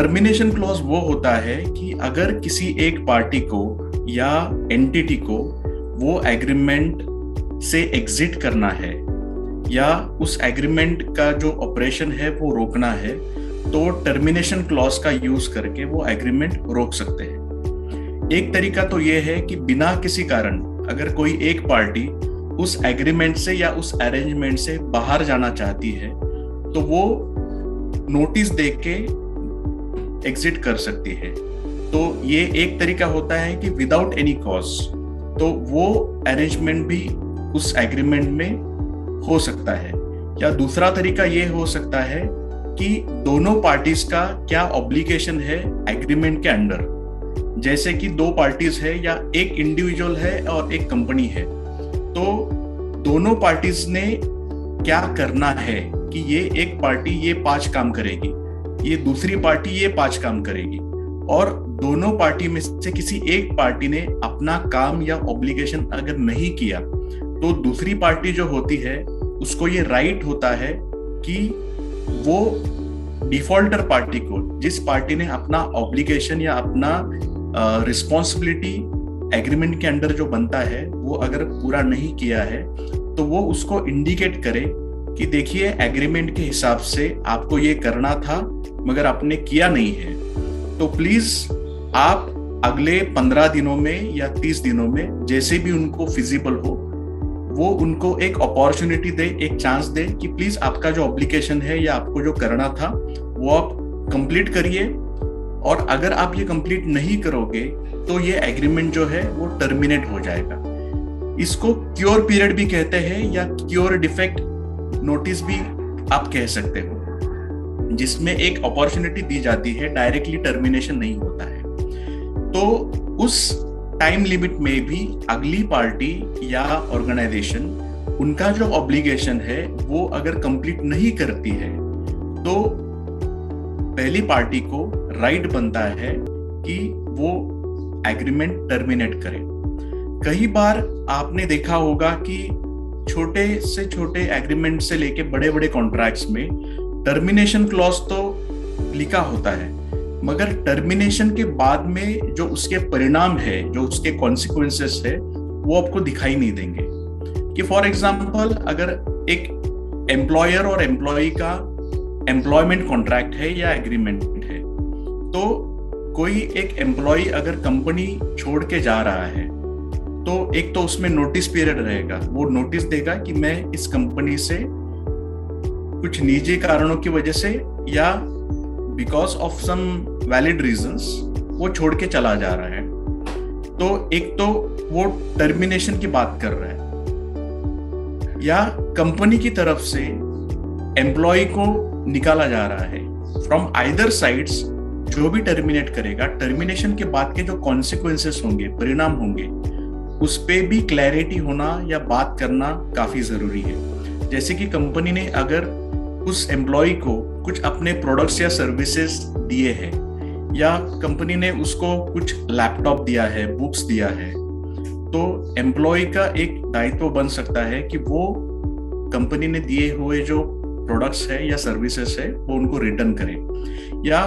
Termination clause वो होता है कि अगर किसी एक पार्टी को या एंटिटी को वो एग्रीमेंट से एग्जिट करना है या उस एग्रीमेंट का जो ऑपरेशन है वो रोकना है, तो टर्मिनेशन क्लॉज का यूज करके वो एग्रीमेंट रोक सकते हैं। एक तरीका तो ये है कि बिना किसी कारण अगर कोई एक पार्टी उस एग्रीमेंट से या उस अरेंजमेंट से बाहर जाना चाहती है तो वो नोटिस देके एग्जिट कर सकती है। तो ये एक तरीका होता है कि विदाउट एनी कॉज, तो वो अरेंजमेंट भी उस एग्रीमेंट में हो सकता है। या दूसरा तरीका ये हो सकता है कि दोनों पार्टीज का क्या ऑब्लिगेशन है एग्रीमेंट के अंडर, जैसे कि दो पार्टीज है या एक इंडिविजुअल है और एक कंपनी है, तो दोनों पार्टीज ने क्या करना है कि ये एक पार्टी ये 5 काम करेगी, ये दूसरी पार्टी ये 5 काम करेगी, और दोनों पार्टी में से किसी एक पार्टी ने अपना काम या ऑब्लिगेशन अगर नहीं किया तो दूसरी पार्टी जो होती है उसको ये राइट होता है कि वो डिफॉल्टर पार्टी को, जिस पार्टी ने अपना ऑब्लिगेशन या अपना रिस्पॉन्सिबिलिटी एग्रीमेंट के अंडर जो बनता है वो अगर पूरा नहीं किया है, तो वो उसको इंडिकेट करे कि देखिए एग्रीमेंट के हिसाब से आपको ये करना था मगर आपने किया नहीं है, तो प्लीज आप अगले 15 दिनों में या 30 दिनों में जैसे भी उनको फिजिबल हो वो उनको एक अपॉर्चुनिटी दे, एक चांस दे कि प्लीज आपका जो ऑब्लिगेशन है या आपको जो करना था वो आप कंप्लीट करिए, और अगर आप ये कंप्लीट नहीं करोगे तो ये एग्रीमेंट जो है वो टर्मिनेट हो जाएगा। इसको क्योर पीरियड भी कहते हैं या क्योर डिफेक्ट नोटिस भी आप कह सकते हो, जिसमें एक अपॉर्चुनिटी दी जाती है, डायरेक्टली टर्मिनेशन नहीं होता है। तो उस टाइम लिमिट में भी अगली पार्टी या ऑर्गेनाइजेशन उनका जो ऑब्लिगेशन है वो अगर कंप्लीट नहीं करती है तो पहली पार्टी को राइट बनता है कि वो एग्रीमेंट टर्मिनेट करे। कई बार आपने देखा होगा कि छोटे से छोटे एग्रीमेंट से लेके बड़े बड़े कॉन्ट्रैक्ट्स में टर्मिनेशन क्लॉज तो लिखा होता है, मगर टर्मिनेशन के बाद में जो उसके परिणाम है, जो उसके कॉन्सिक्वेंसेस है, वो आपको दिखाई नहीं देंगे। कि फॉर एग्जांपल अगर एक एम्प्लॉयर और एम्प्लॉय का एम्प्लॉयमेंट कॉन्ट्रैक्ट है या एग्रीमेंट है, तो कोई एक एम्प्लॉय अगर कंपनी छोड़ के जा रहा है तो एक तो उसमें नोटिस पीरियड रहेगा, वो नोटिस देगा कि मैं इस कंपनी से कुछ निजी कारणों की वजह से या because of some valid reasons वो छोड़ के चला जा रहा है। तो एक तो वो टर्मिनेशन की बात कर रहा है, या कंपनी की तरफ से एम्प्लॉय को निकाला जा रहा है। फ्रॉम आइदर साइड्स जो भी टर्मिनेट करेगा, टर्मिनेशन के बाद के जो कॉन्सिक्वेंसेस होंगे, परिणाम होंगे, उस पे भी क्लैरिटी होना या बात करना काफी जरूरी है। जैसे कि कंपनी ने अगर उस एम्प्लॉय को कुछ अपने प्रोडक्ट्स या सर्विसेज दिए हैं, या कंपनी ने उसको कुछ लैपटॉप दिया है, बुक्स दिया है, तो एम्प्लॉय का एक दायित्व बन सकता है कि वो कंपनी ने दिए हुए जो प्रोडक्ट्स है या सर्विसेज है वो उनको रिटर्न करे, या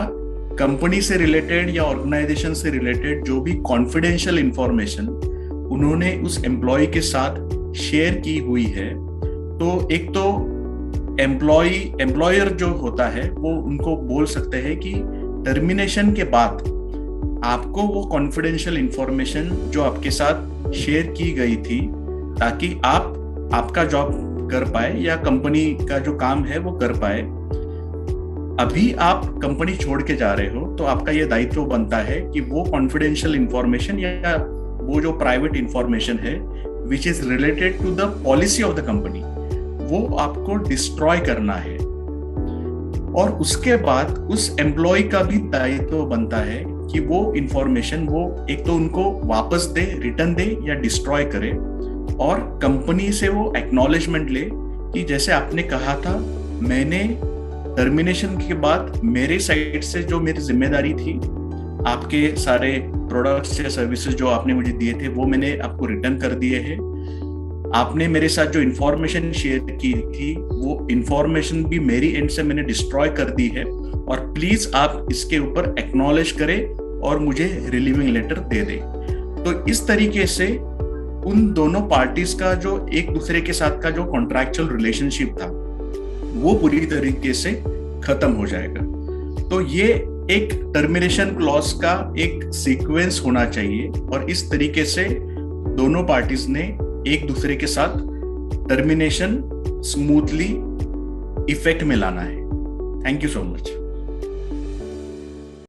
कंपनी से रिलेटेड या ऑर्गेनाइजेशन से रिलेटेड जो भी कॉन्फिडेंशियल इंफॉर्मेशन उन्होंने उस एम्प्लॉय के साथ शेयर की हुई है, तो एक तो एम्प्लॉयर जो होता है वो उनको बोल सकते हैं कि टर्मिनेशन के बाद आपको वो कॉन्फिडेंशियल इंफॉर्मेशन जो आपके साथ शेयर की गई थी, ताकि आप आपका जॉब कर पाए या कंपनी का जो काम है वो कर पाए। अभी आप कंपनी छोड़ के जा रहे हो तो आपका ये दायित्व बनता है कि वो कॉन्फिडेंशियल इंफॉर्मेशन या वो जो प्राइवेट इंफॉर्मेशन है which is related to the policy of the company, वो आपको डिस्ट्रॉय करना है। और उसके बाद उस एम्प्लॉय का भी दायित्व बनता है कि वो इंफॉर्मेशन वो एक तो उनको वापस दे, रिटर्न दे या डिस्ट्रॉय करे, और कंपनी से वो एक्नॉलेजमेंट ले कि जैसे आपने कहा था, मैंने टर्मिनेशन के बाद मेरे साइड से जो मेरी जिम्मेदारी थी, आपके सारे प्रोडक्ट्स या सर्विसेज जो आपने मुझे दिए थे वो मैंने आपको रिटर्न कर दिए हैं। आपने मेरे साथ जो इंफॉर्मेशन शेयर की थी वो इंफॉर्मेशन भी मेरी एंड से मैंने डिस्ट्रॉय कर दी है, और प्लीज आप इसके ऊपर एक्नॉलेज करें और मुझे रिलीविंग लेटर दे दें। तो इस तरीके से उन दोनों पार्टीज का जो एक दूसरे के साथ का जो कॉन्ट्रैक्चुअल रिलेशनशिप था वो पूरी तरीके से खत्म हो जाएगा। तो ये एक टर्मिनेशन क्लॉज का एक सीक्वेंस होना चाहिए और इस तरीके से दोनों पार्टीज ने एक दूसरे के साथ टर्मिनेशन स्मूथली इफेक्ट में लाना है। Thank you so much.